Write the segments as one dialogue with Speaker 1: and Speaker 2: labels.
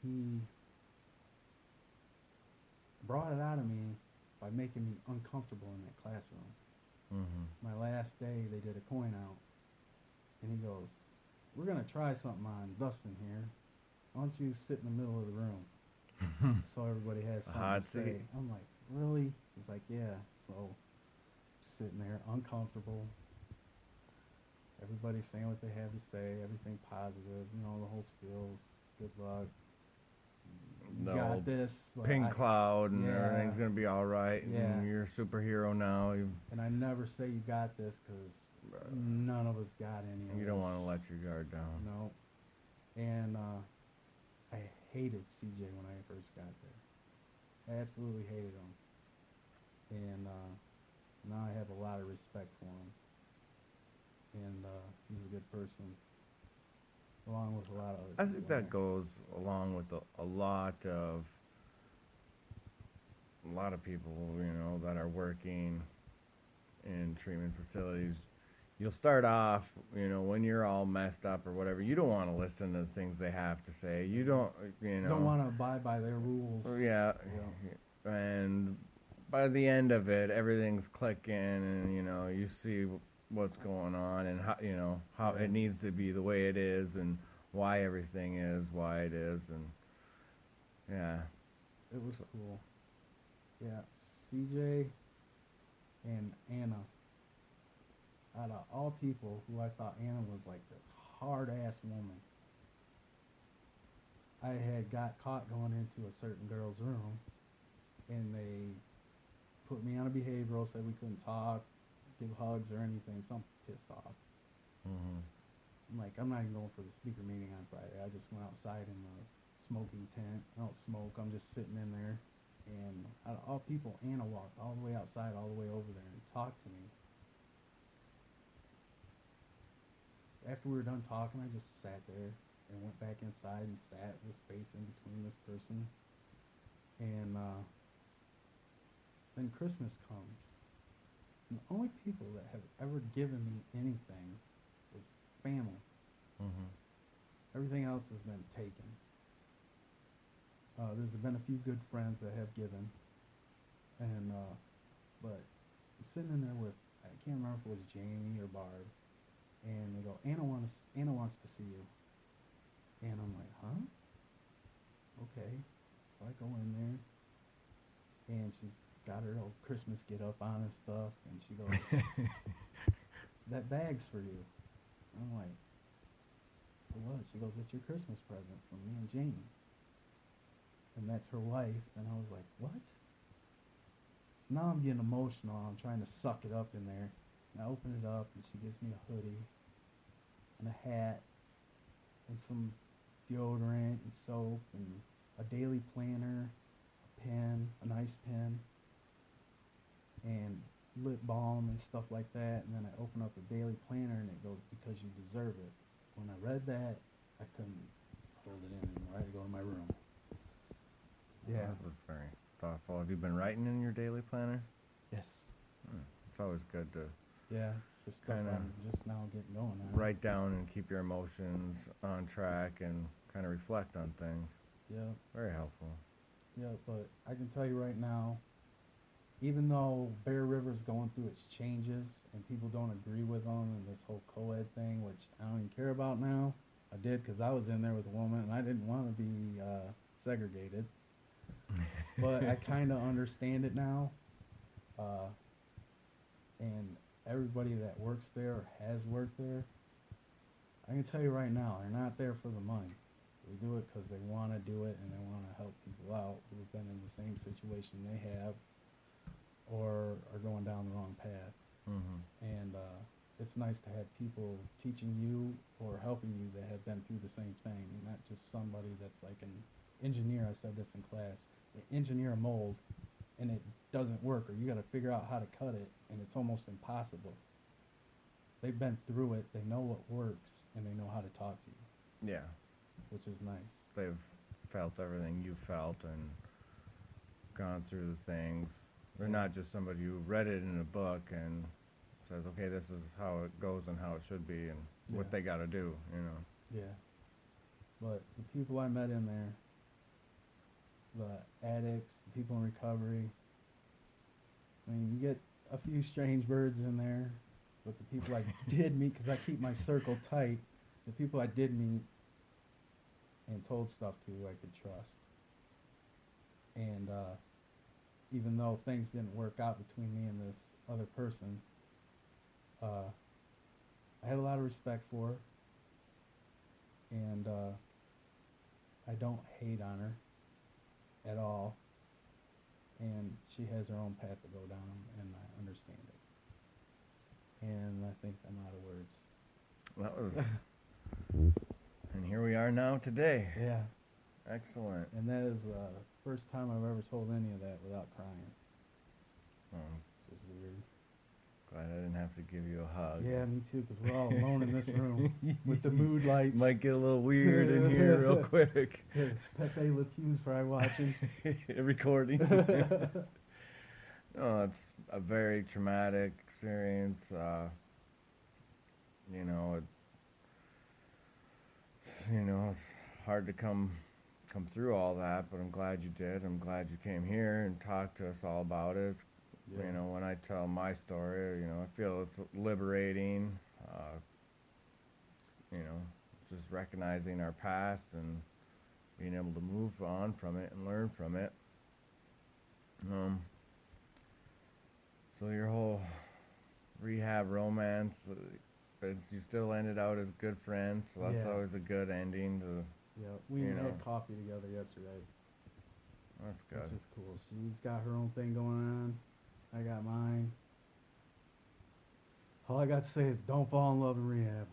Speaker 1: he brought it out of me by making me uncomfortable in that classroom.
Speaker 2: Mm-hmm.
Speaker 1: My last day, they did a coin out, and he goes, "We're gonna try something on Dustin here. Why don't you sit in the middle of the room so everybody has
Speaker 2: A
Speaker 1: something
Speaker 2: hot
Speaker 1: to
Speaker 2: seat.
Speaker 1: say?" I'm like, "Really?" He's like, "Yeah." So sitting there, uncomfortable. Everybody's saying what they have to say, everything positive, the whole spiels. Good luck. You
Speaker 2: The
Speaker 1: got
Speaker 2: old
Speaker 1: this, but
Speaker 2: pink cloud and
Speaker 1: yeah,
Speaker 2: everything's gonna be all right,
Speaker 1: yeah.
Speaker 2: and you're a superhero now.
Speaker 1: And I never say you got this because none of us got any of
Speaker 2: You don't
Speaker 1: this.
Speaker 2: want to let your guard down.
Speaker 1: No. And I hated CJ when I first got there. I absolutely hated him. And now I have a lot of respect for him. And he's a good person, along with a lot of
Speaker 2: I
Speaker 1: other
Speaker 2: think
Speaker 1: people in
Speaker 2: that
Speaker 1: there.
Speaker 2: goes along with a lot of people, that are working in treatment facilities. You'll start off, when you're all messed up or whatever. You don't want to listen to the things they have to say. You don't,
Speaker 1: Don't want to abide by their rules.
Speaker 2: Yeah,
Speaker 1: Yeah.
Speaker 2: and by the end of it, everything's clicking, and you see what's going on, and how
Speaker 1: Yeah.
Speaker 2: it needs to be the way it is, and why everything is why it is, and yeah.
Speaker 1: It was cool. Yeah. CJ and Anna. Out of all people, who I thought Anna was like this hard ass woman. I had got caught going into a certain girl's room, and they put me on a behavioral, said we couldn't talk, give hugs or anything. So I'm pissed off.
Speaker 2: Mhm.
Speaker 1: I'm like, I'm not even going for the speaker meeting on Friday. I just went outside in the smoking tent. I don't smoke. I'm just sitting in there. And out of all people, Anna walked all the way outside, all the way over there, and talked to me. After we were done talking, I just sat there and went back inside and sat with space in between this person. And then Christmas comes. And the only people that have ever given me anything was family.
Speaker 2: Mhm.
Speaker 1: Everything else has been taken. There's been a few good friends that have given, and but I'm sitting in there with, I can't remember if it was Jamie or Barb, and they go, Anna wants to see you, and I'm like, huh? Okay. So I go in there, and she's got her old Christmas get up on and stuff, and she goes, "That bag's for you." I'm like, "For what?" She goes, "It's your Christmas present from me and Jamie." And that's her wife. And I was like, "What?" So now I'm getting emotional. I'm trying to suck it up in there. And I open it up, and she gives me a hoodie and a hat and some deodorant and soap and a daily planner, a pen, a nice pen, and lip balm and stuff like that. And then I open up the daily planner, and it goes, "Because you deserve it." When I read that, I couldn't hold it in anymore. I had to go to my room. Yeah.
Speaker 2: That was very thoughtful. Have you been writing in your daily planner?
Speaker 1: Yes.
Speaker 2: It's always good to
Speaker 1: Yeah. It's the stuff
Speaker 2: Kinda
Speaker 1: I'm just now getting going on.
Speaker 2: write down and keep your emotions on track and kind of reflect on things.
Speaker 1: Yeah.
Speaker 2: Very helpful.
Speaker 1: Yeah. But I can tell you right now, even though Bear River's going through its changes and people don't agree with them and this whole co-ed thing, which I don't even care about now. I did because I was in there with a woman and I didn't want to be segregated. But I kind of understand it now. Uh, and everybody that works there or has worked there, I can tell you right now, they're not there for the money. They do it because they want to do it and they want to help people out who have been in the same situation they have or are going down the wrong path.
Speaker 2: Mhm.
Speaker 1: And it's nice to have people teaching you or helping you that have been through the same thing, not just somebody that's like an engineer. I said this in class. They engineer a mold and it doesn't work, or you got to figure out how to cut it, and it's almost impossible. They've been through it. They know what works, and they know how to talk to you,
Speaker 2: Yeah,
Speaker 1: which is nice.
Speaker 2: they've felt everything you felt and gone through the things. They're
Speaker 1: Yeah.
Speaker 2: not just somebody who read it in a book and says, okay, this is how it goes and how it should be and what
Speaker 1: Yeah.
Speaker 2: they got to do.
Speaker 1: Yeah. But the people I met in there, the addicts, the people in recovery. I mean, you get a few strange birds in there, but the people I did meet, because I keep my circle tight, the people I did meet and told stuff to, I could trust. And even though things didn't work out between me and this other person, I had a lot of respect for her, and I don't hate on her at all. And she has her own path to go down, and I understand it. And I think I'm out of words.
Speaker 2: That was, and here we are now today.
Speaker 1: Yeah.
Speaker 2: Excellent.
Speaker 1: And that is the first time I've ever told any of that without crying. Which is weird.
Speaker 2: Glad I didn't have to give you a hug.
Speaker 1: Yeah, me too, because we're all alone in this room with the mood lights.
Speaker 2: Might get a little weird in here real quick.
Speaker 1: Pepe Le Pew's probably watching.
Speaker 2: Recording. No, it's a very traumatic experience. It's hard to come through all that, but I'm glad you did. I'm glad you came here and talked to us all about it.
Speaker 1: Yeah.
Speaker 2: When I tell my story, I feel it's liberating. Just recognizing our past and being able to move on from it and learn from it. So your whole rehab romance, you still ended out as good friends, so that's
Speaker 1: Yeah.
Speaker 2: always a good ending to.
Speaker 1: Yeah, we had coffee together yesterday.
Speaker 2: That's good.
Speaker 1: Which is cool. She's got her own thing going on. I got mine. All I got to say is don't fall in love in rehab.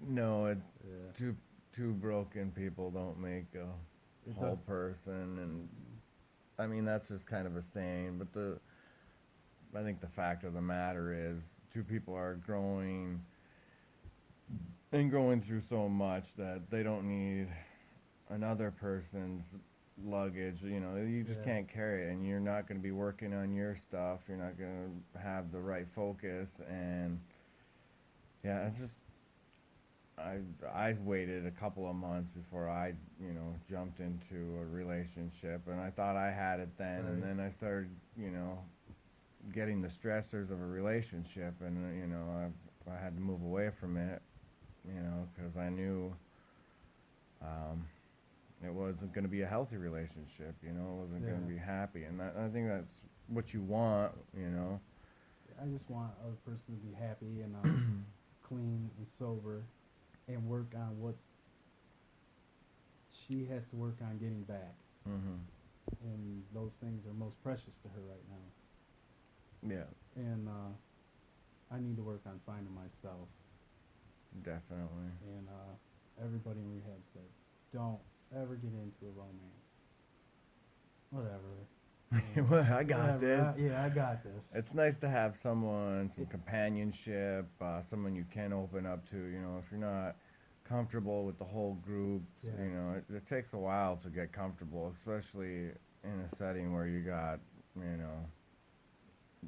Speaker 2: No, two broken people don't make a whole person, and I mean that's just kind of a saying. But I think the fact of the matter is, two people are growing through so much that they don't need another person's luggage. You just can't carry it, and you're not going to be working on your stuff. You're not going to have the right focus, and yeah, it's just I waited a couple of months before I jumped into a relationship, and I thought I had it then,
Speaker 1: Right.
Speaker 2: and then I started getting the stressors of a relationship, and I had to move away from it, because I knew it wasn't going to be a healthy relationship, it wasn't going to be happy, and I think that's what you want,
Speaker 1: I just want a other person to be happy and clean and sober, and work on she has to work on getting back.
Speaker 2: Mm-hmm.
Speaker 1: And those things are most precious to her right now.
Speaker 2: Yeah,
Speaker 1: And I need to work on finding myself.
Speaker 2: definitely.
Speaker 1: And everybody in rehab said, don't ever get into a romance. Whatever.
Speaker 2: Well, I got
Speaker 1: Whatever.
Speaker 2: this.
Speaker 1: I got this.
Speaker 2: It's nice to have someone, some companionship, someone you can open up to. If you're not comfortable with the whole group, it takes a while to get comfortable, especially in a setting where you got,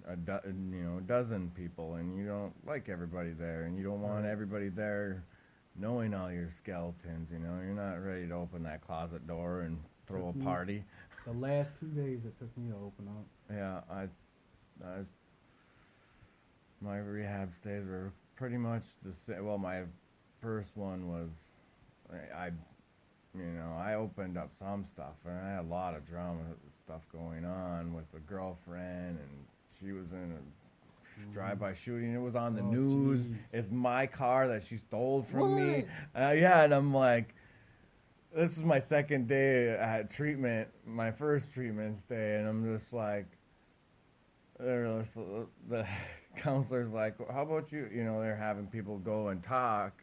Speaker 2: a dozen people, and you don't like everybody there, and you don't want everybody there knowing all your skeletons. You're not ready to open that closet door and throw a party.
Speaker 1: The last 2 days it took me to open up.
Speaker 2: Yeah, my rehab stays were pretty much the same. Well, my first one was, I opened up some stuff, and I had a lot of drama stuff going on with a girlfriend, and she was in a drive-by shooting. It was on the news.
Speaker 1: Geez.
Speaker 2: It's my car that she stole from me. Yeah, and I'm like, this is my second day at treatment, my first treatment stay, and I'm just like, the counselor's like, how about you, they're having people go and talk,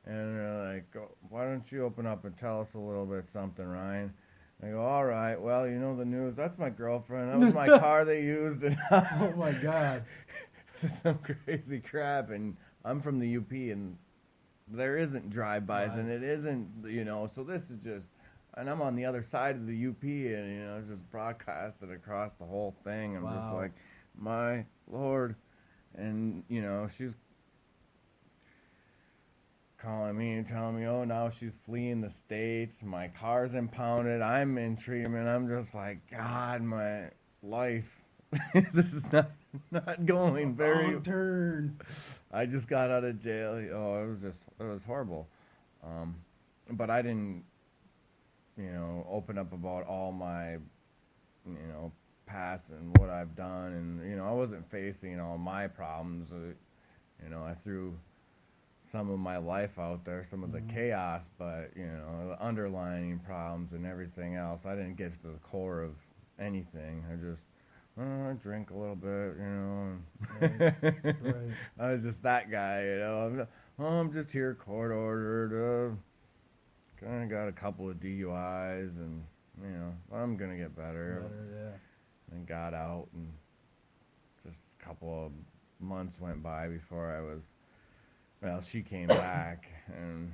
Speaker 2: and they're like, why don't you open up and tell us a little bit something, Ryan? I go, all right, well, the news, that's my girlfriend, that was my car they used, and
Speaker 1: Oh my God.
Speaker 2: some crazy crap, and I'm from the UP, and there isn't drive-bys, and it isn't, so this is just, and I'm on the other side of the UP, and, it's just broadcasted across the whole thing. I'm just like, my Lord. And, she's calling me and telling me, oh, now she's fleeing the States. My car's impounded. I'm in treatment. I'm just like, God, my life. This is not going very.
Speaker 1: Wrong turn.
Speaker 2: I just got out of jail. Oh, it was horrible. But I didn't, open up about all my, past and what I've done. And, I wasn't facing all my problems. I threw some of my life out there, some of the chaos, but, the underlying problems and everything else. I didn't get to the core of anything. I just, I drink a little bit,
Speaker 1: Right.
Speaker 2: I was just that guy, I'm just here court ordered, kind of got a couple of DUIs and, I'm going to get better. And got out, and just a couple of months went by before she came back, and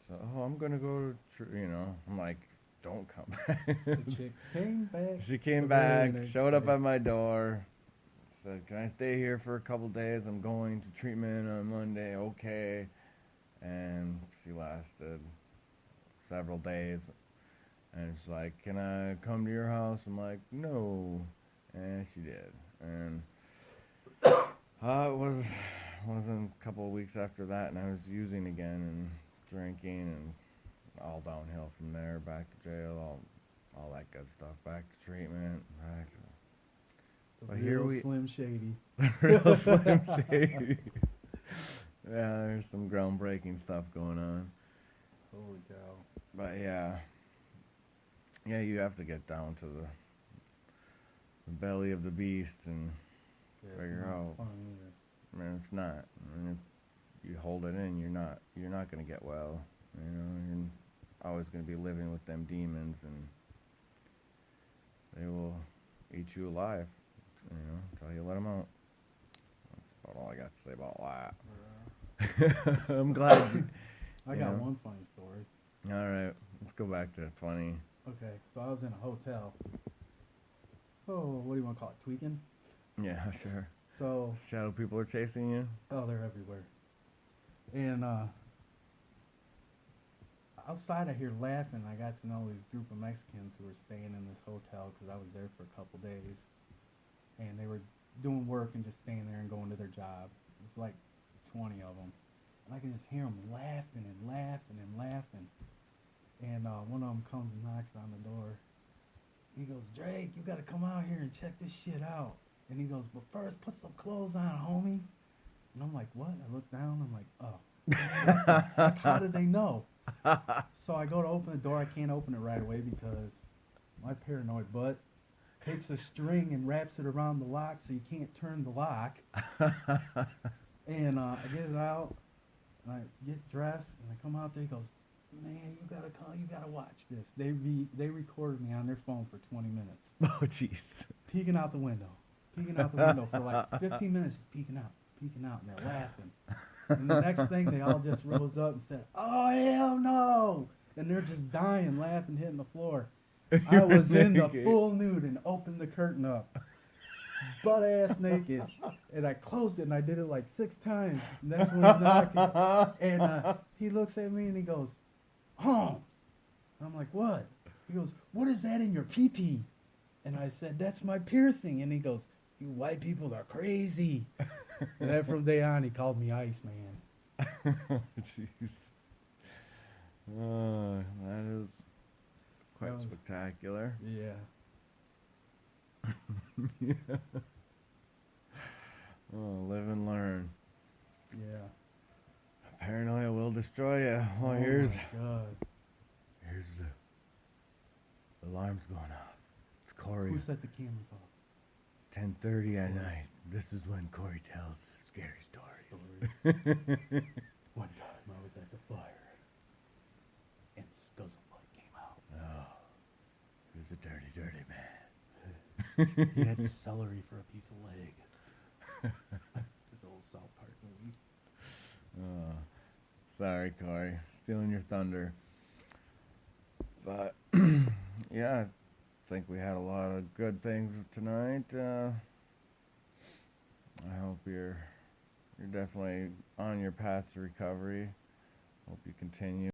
Speaker 2: so, I'm going to go to, I'm like, don't come back.
Speaker 1: The chick came back.
Speaker 2: She came back, showed up at my door, said, can I stay here for a couple days? I'm going to treatment on Monday. Okay. And she lasted several days. And she's like, can I come to your house? I'm like, no. And she did. And it wasn't a couple of weeks after that, and I was using again and drinking, and all downhill from there, back to jail, all that good stuff, back to treatment. But here we
Speaker 1: Slim Shady.
Speaker 2: real Slim Shady. Yeah, there's some groundbreaking stuff going on.
Speaker 1: Holy cow.
Speaker 2: But yeah, you have to get down to the belly of the beast and figure out.
Speaker 1: Fun either.
Speaker 2: I mean, it's not. I mean, if you hold it in, you're not going to get well. You're always going to be living with them demons, and they will eat you alive. Until you let them out. That's about all I got to say about that. I'm glad.
Speaker 1: I got one funny story.
Speaker 2: All right, let's go back to funny.
Speaker 1: Okay, so I was in a hotel. Oh, what do you want to call it? Tweaking?
Speaker 2: Yeah, sure.
Speaker 1: So
Speaker 2: Shadow people are chasing you?
Speaker 1: Oh, they're everywhere. And outside I hear laughing. I got to know these group of Mexicans who were staying in this hotel because I was there for a couple days. And they were doing work and just staying there and going to their job. It's like 20 of them. And I can just hear them laughing and laughing and laughing. And one of them comes and knocks on the door. He goes, Drake, you got to come out here and check this shit out. And he goes, but first, put some clothes on, homie. And I'm like, what? I look down. I'm like, oh. How did they know? So I go to open the door. I can't open it right away because my paranoid butt takes a string and wraps it around the lock so you can't turn the lock. And I get it out. And I get dressed. And I come out there. He goes, man, you gotta watch this. They recorded me on their phone for 20 minutes.
Speaker 2: Oh, jeez.
Speaker 1: Peeking out the window for like 15 minutes, peeking out, and they're laughing. And the next thing, they all just rose up and said, "Oh hell no!" And they're just dying, laughing, hitting the floor. I was in the full nude and opened the curtain up, butt ass naked, and I closed it and I did it like 6 times. And that's when he's knocking. And he looks at me and he goes, Holmes. I'm like, what? He goes, what is that in your pee-pee? And I said, that's my piercing. And he goes, you white people are crazy. And then from day on, he called me Iceman.
Speaker 2: Jeez. That is quite spectacular.
Speaker 1: Yeah.
Speaker 2: Yeah. Oh, live and learn.
Speaker 1: Yeah.
Speaker 2: Paranoia will destroy you. Oh,
Speaker 1: my
Speaker 2: here's
Speaker 1: God.
Speaker 2: the alarm's going off. It's Corey.
Speaker 1: Who set the cameras off?
Speaker 2: 10:30 at night. This is when Corey tells scary stories.
Speaker 1: One time I was at the fire, and Scuzzlebutt came out.
Speaker 2: Oh, he was a dirty, dirty man.
Speaker 1: He had celery for a piece of leg. It's old South Park movie.
Speaker 2: Oh, sorry, Corey. Stealing your thunder. But, yeah, I think we had a lot of good things tonight. I hope you're definitely on your path to recovery. Hope you continue.